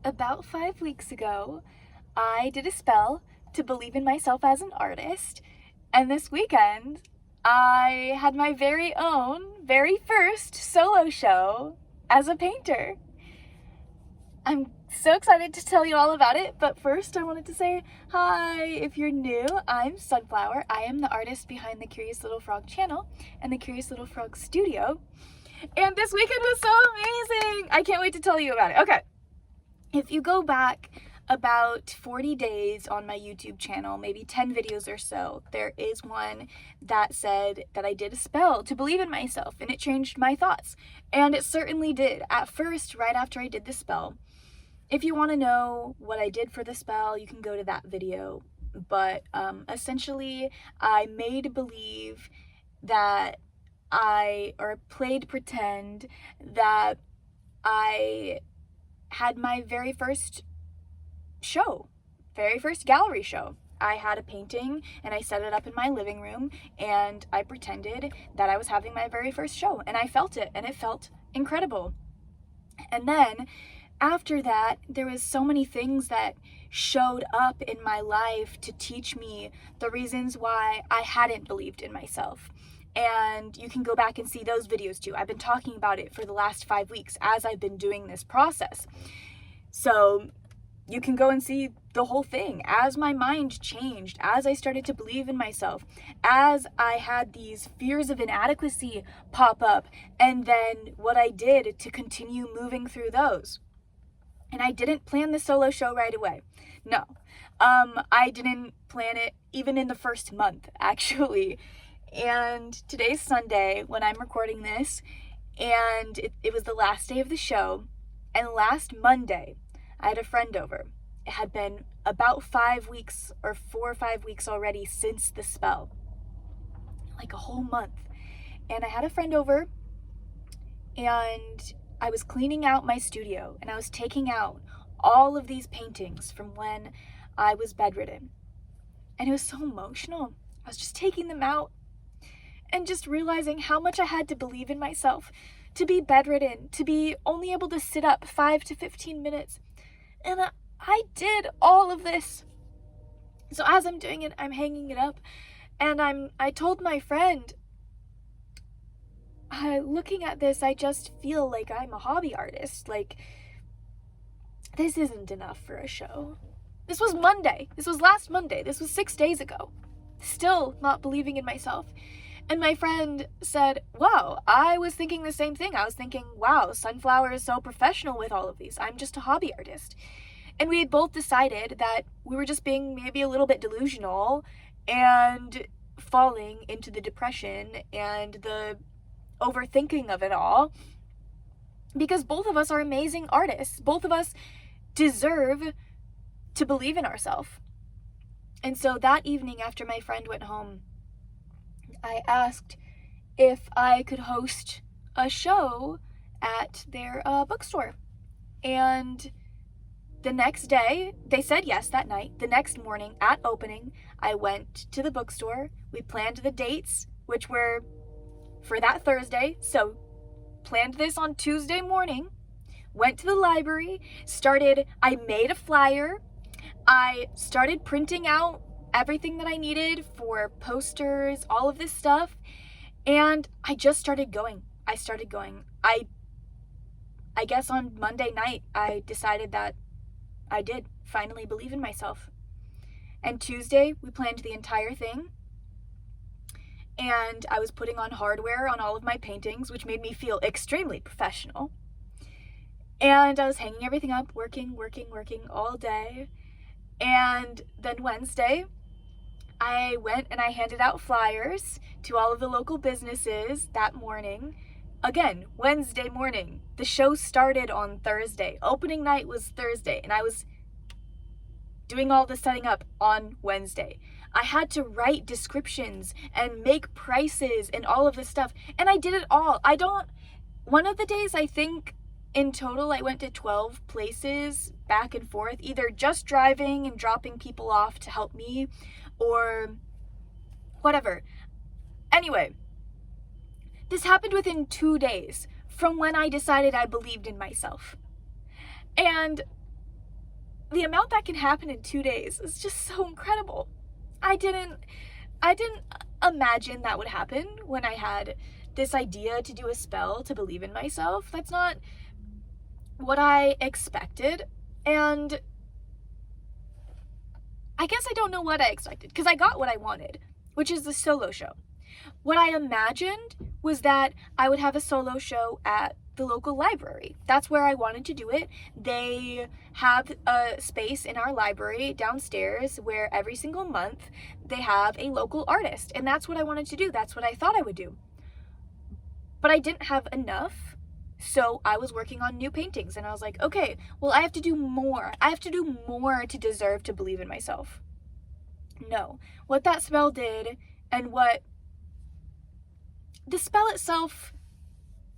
About 5 weeks ago, I did a spell to believe in myself as an artist, and this weekend, I had my very first solo show as a painter. I'm so excited to tell you all about it, but first I wanted to say hi. If you're new, I'm Sunflower. I am the artist behind the Curious Little Frog channel and the Curious Little Frog studio, and this weekend was so amazing! I can't wait to tell you about it. Okay. If you go back about 40 days on my YouTube channel, maybe 10 videos or so, there is one that said that I did a spell to believe in myself, and it changed my thoughts. And it certainly did. At first, right after I did the spell, if you want to know what I did for the spell, you can go to that video. But essentially, I made believe that played pretend that I had my very first gallery show. I had a painting and I set it up in my living room and I pretended that I was having my very first show, and I felt it, and it felt incredible. And then after that, there was so many things that showed up in my life to teach me the reasons why I hadn't believed in myself. And you can go back and see those videos too. I've been talking about it for the last 5 weeks as I've been doing this process. So you can go and see the whole thing. As my mind changed, as I started to believe in myself, as I had these fears of inadequacy pop up, and then what I did to continue moving through those. And I didn't plan the solo show right away. No, I didn't plan it even in the first month, actually. And today's Sunday when I'm recording this, and it was the last day of the show. And last Monday, I had a friend over. It had been about 5 weeks or 4 or 5 weeks already since the spell, like a whole month. And I had a friend over, and I was cleaning out my studio, and I was taking out all of these paintings from when I was bedridden. And it was so emotional. I was just taking them out and just realizing how much I had to believe in myself to be bedridden, to be only able to sit up 5 to 15 minutes. And I did all of this. So as I'm doing it, I'm hanging it up, and I told my friend, looking at this, I just feel like I'm a hobby artist. Like, this isn't enough for a show. This was Monday. This was last Monday. This was 6 days ago. Still not believing in myself. And my friend said, wow, I was thinking the same thing. I was thinking, wow, Sunflower is so professional with all of these. I'm just a hobby artist. And we had both decided that we were just being maybe a little bit delusional and falling into the depression and the overthinking of it all, because both of us are amazing artists. Both of us deserve to believe in ourselves. And so that evening after my friend went home, I asked if I could host a show at their bookstore. And the next day, they said yes that night. The next morning at opening, I went to the bookstore. We planned the dates, which were for that Thursday. So planned this on Tuesday morning, went to the library, I made a flyer. I started printing out everything that I needed for posters, all of this stuff. And I just started going. I guess on Monday night, I decided that I did finally believe in myself. And Tuesday, we planned the entire thing. And I was putting on hardware on all of my paintings, which made me feel extremely professional. And I was hanging everything up, working all day. And then Wednesday, I went and I handed out flyers to all of the local businesses that morning. Again, Wednesday morning. The show started on Thursday. Opening night was Thursday, and I was doing all the setting up on Wednesday. I had to write descriptions and make prices and all of this stuff, and I did it all. One of the days, I think in total I went to 12 places back and forth, either just driving and dropping people off to help me or whatever. Anyway, this happened within 2 days from when I decided I believed in myself. And the amount that can happen in 2 days is just so incredible. I didn't imagine that would happen when I had this idea to do a spell to believe in myself. That's not what I expected. And I guess I don't know what I expected, because I got what I wanted, which is the solo show. What I imagined was that I would have a solo show at the local library. That's where I wanted to do it. They have a space in our library downstairs where every single month they have a local artist, and that's what I wanted to do. That's what I thought I would do. But I didn't have enough, so I was working on new paintings, and I was like, okay, well, I have to do more. I have to do more to deserve to believe in myself. No. What that spell did, and what the spell itself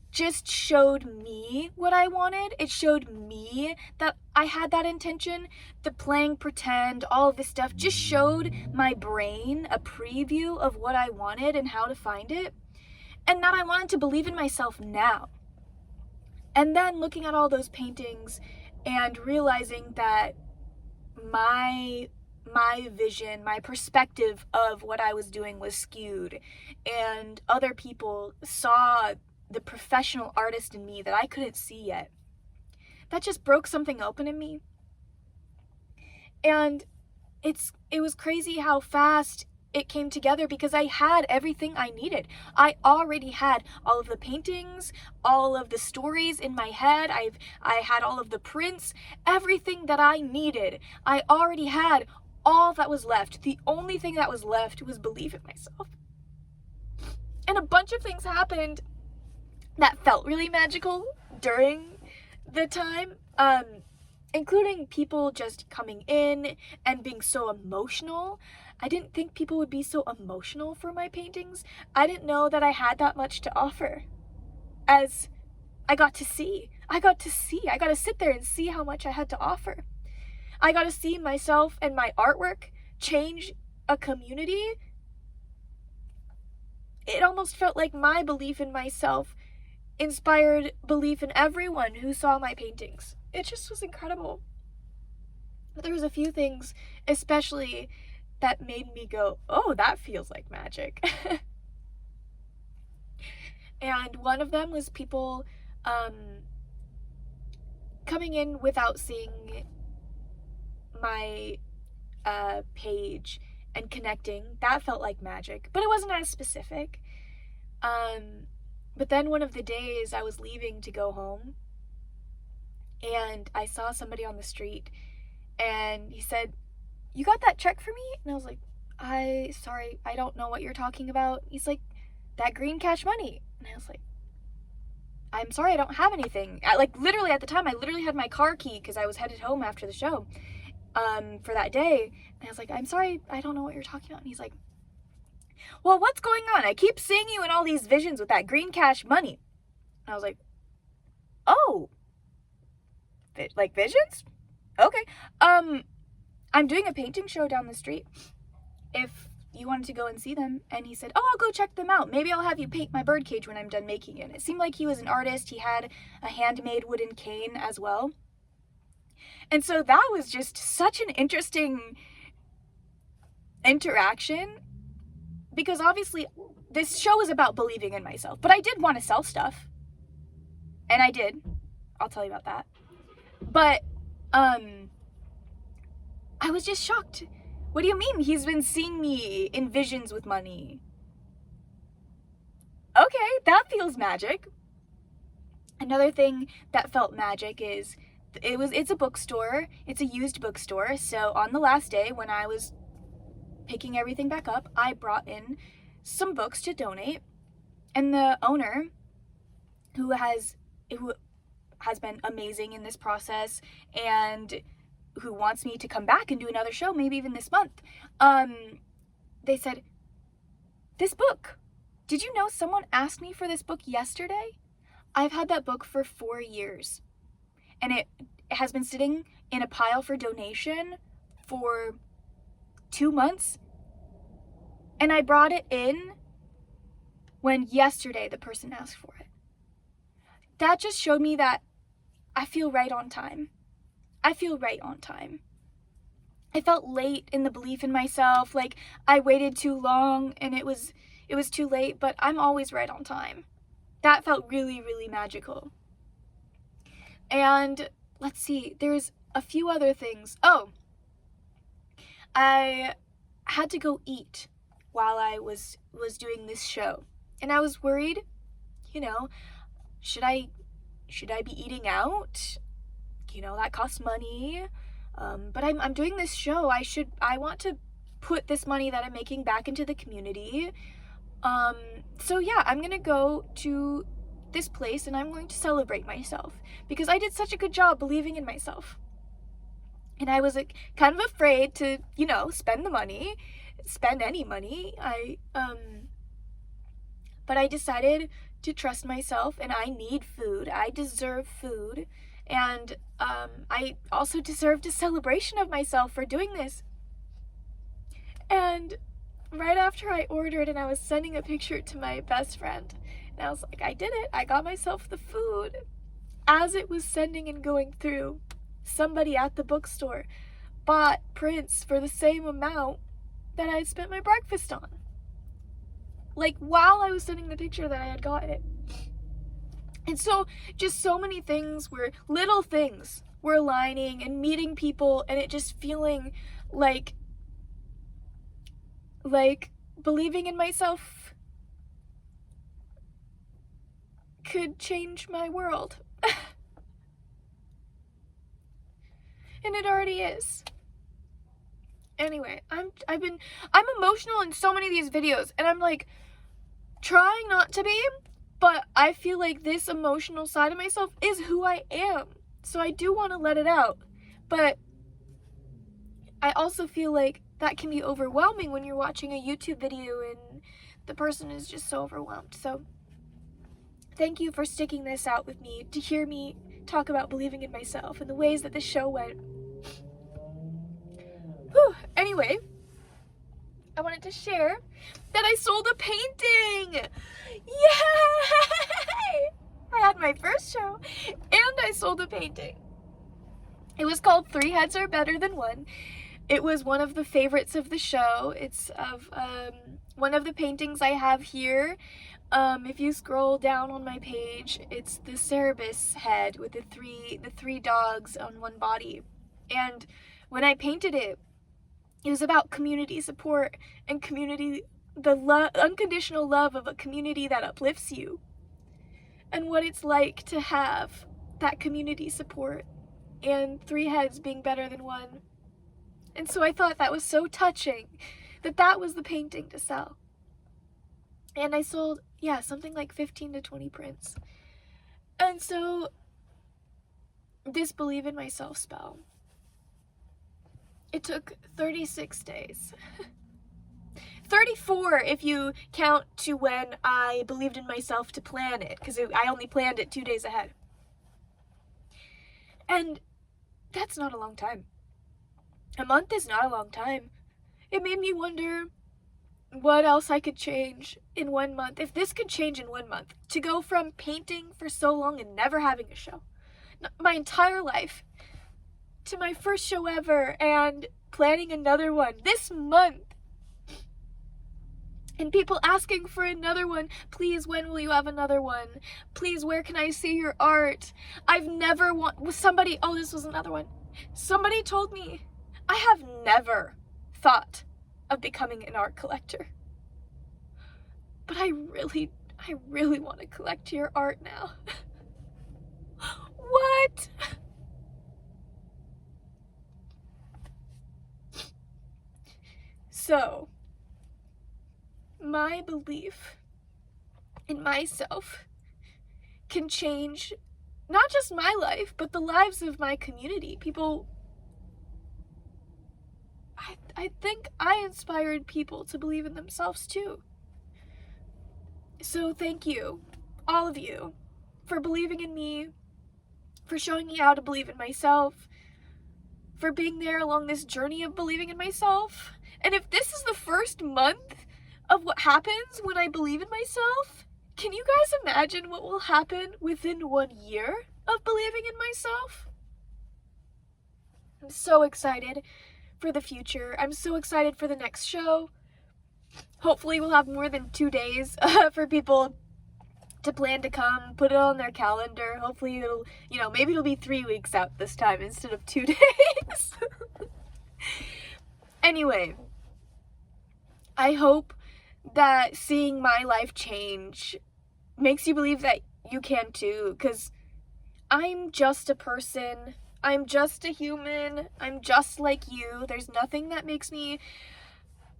just showed me what I wanted. It showed me that I had that intention. The playing pretend, all of this stuff just showed my brain a preview of what I wanted and how to find it, and that I wanted to believe in myself now. And then looking at all those paintings and realizing that my vision, my perspective of what I was doing was skewed, and other people saw the professional artist in me that I couldn't see yet. That just broke something open in me. And it was crazy how fast it came together, because I had everything I needed. I already had all of the paintings, all of the stories in my head. I had all of the prints, everything that I needed. I already had all that was left. The only thing that was left was belief in myself. And a bunch of things happened that felt really magical during the time, including people just coming in and being so emotional. I didn't think people would be so emotional for my paintings. I didn't know that I had that much to offer. As I got to sit there and see how much I had to offer. I got to see myself and my artwork change a community. It almost felt like my belief in myself inspired belief in everyone who saw my paintings. It just was incredible. But there was a few things, especially, that made me go, oh, that feels like magic. And one of them was people coming in without seeing my page and connecting. That felt like magic, but it wasn't as specific. But then one of the days I was leaving to go home, and I saw somebody on the street, and he said, "You got that check for me?" And I was like, sorry, I don't know what you're talking about. He's like, "That green cash money." And I was like, "I'm sorry, I don't have anything." Literally at the time, I literally had my car key because I was headed home after the show for that day. And I was like, "I'm sorry, I don't know what you're talking about." And he's like, "Well, what's going on? I keep seeing you in all these visions with that green cash money." And I was like, "Oh, like visions? Okay. I'm doing a painting show down the street, if you wanted to go and see them." And he said, "Oh, I'll go check them out. Maybe I'll have you paint my birdcage when I'm done making it." It seemed like he was an artist. He had a handmade wooden cane as well. And so that was just such an interesting interaction, because obviously this show is about believing in myself, but I did want to sell stuff. And I did. I'll tell you about that. But I was just shocked. What do you mean he's been seeing me in visions with money? Okay, that feels magic. Another thing that felt magic is it's a bookstore. It's a used bookstore. So on the last day when I was picking everything back up, I brought in some books to donate. And the owner, who has been amazing in this process and who wants me to come back and do another show, maybe even this month, they said, "This book, did you know someone asked me for this book yesterday? I've had that book for 4 years, and it has been sitting in a pile for donation for 2 months, and I brought it in when yesterday the person asked for it." That just showed me that I feel right on time. I feel right on time. I felt late in the belief in myself, like I waited too long and it was too late, but I'm always right on time. That felt really, really magical. And let's see, there's a few other things. Oh, I had to go eat while I was doing this show. And I was worried, you know, should I be eating out? You know, that costs money. But I'm doing this show. I want to put this money that I'm making back into the community. So yeah, I'm gonna go to this place and I'm going to celebrate myself because I did such a good job believing in myself. And I was like, kind of afraid to, you know, spend any money. But I decided to trust myself, and I need food. I deserve food. And I also deserved a celebration of myself for doing this. And right after I ordered and I was sending a picture to my best friend, and I was like, I did it. I got myself the food. As it was sending and going through, somebody at the bookstore bought prints for the same amount that I had spent my breakfast on. Like, while I was sending the picture that I had gotten it. And so, just so many things little things were aligning and meeting people, and it just feeling like believing in myself could change my world. And it already is. Anyway, I'm emotional in so many of these videos, and I'm like trying not to be, but I feel like this emotional side of myself is who I am. So I do want to let it out. But I also feel like that can be overwhelming when you're watching a YouTube video and the person is just so overwhelmed. So thank you for sticking this out with me to hear me talk about believing in myself and the ways that this show went. Whew. Anyway, I wanted to share that I sold a painting. Yay! I had my first show and I sold a painting. It was called 3 Heads Are Better Than One. It was one of the favorites of the show. It's of one of the paintings I have here. If you scroll down on my page, it's the Cerebus head with the three dogs on one body. And when I painted it, it was about community support and the unconditional love of a community that uplifts you, and what it's like to have that community support and 3 heads being better than one. And so I thought that was so touching that was the painting to sell. And I sold, something like 15 to 20 prints. And so this believe in myself spell, it took 36 days. 34 if you count to when I believed in myself to plan it, because I only planned it 2 days ahead. And that's not a long time. A month is not a long time. It made me wonder what else I could change in 1 month. If this could change in 1 month, to go from painting for so long and never having a show, my entire life, to my first show ever and planning another one this month. And people asking for another one. Please, when will you have another one? Please, where can I see your art? I've never this was another one. Somebody told me I have never thought of becoming an art collector. But I really want to collect your art now. What? So, my belief in myself can change not just my life, but the lives of my community. People, I think I inspired people to believe in themselves too. So thank you, all of you, for believing in me, for showing me how to believe in myself, for being there along this journey of believing in myself. And if this is the first month of what happens when I believe in myself, can you guys imagine what will happen within 1 year of believing in myself? I'm so excited for the future. I'm so excited for the next show. Hopefully we'll have more than 2 days for people to plan to come, put it on their calendar. Hopefully it'll, maybe it'll be 3 weeks out this time instead of 2 days. Anyway, I hope that seeing my life change makes you believe that you can too, because I'm just a person. I'm just a human. I'm just like you. There's nothing that makes me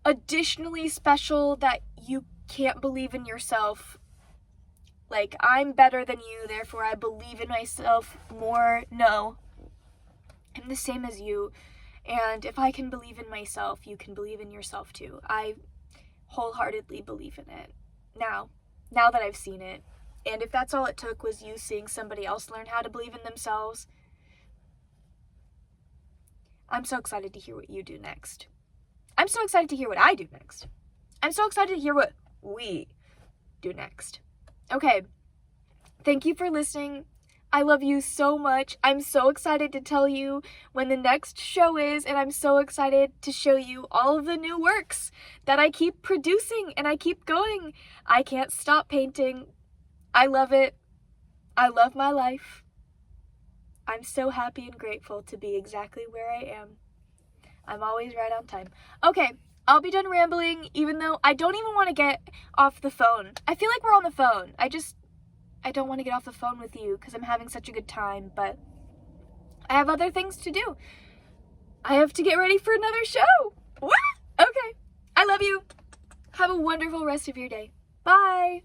additionally special that you can't believe in yourself. Like, I'm better than you, therefore I believe in myself more. No. I'm the same as you. And if I can believe in myself, you can believe in yourself too. I wholeheartedly believe in it. Now that I've seen it. And if that's all it took was you seeing somebody else learn how to believe in themselves, I'm so excited to hear what you do next. I'm so excited to hear what I do next. I'm so excited to hear what we do next. Okay, thank you for listening. I love you so much. I'm so excited to tell you when the next show is, and I'm so excited to show you all of the new works that I keep producing and I keep going. I can't stop painting. I love it. I love my life. I'm so happy and grateful to be exactly where I am. I'm always right on time. Okay, I'll be done rambling, even though I don't even want to get off the phone. I feel like we're on the phone. I don't want to get off the phone with you because I'm having such a good time, but I have other things to do. I have to get ready for another show. What? Okay. I love you. Have a wonderful rest of your day. Bye.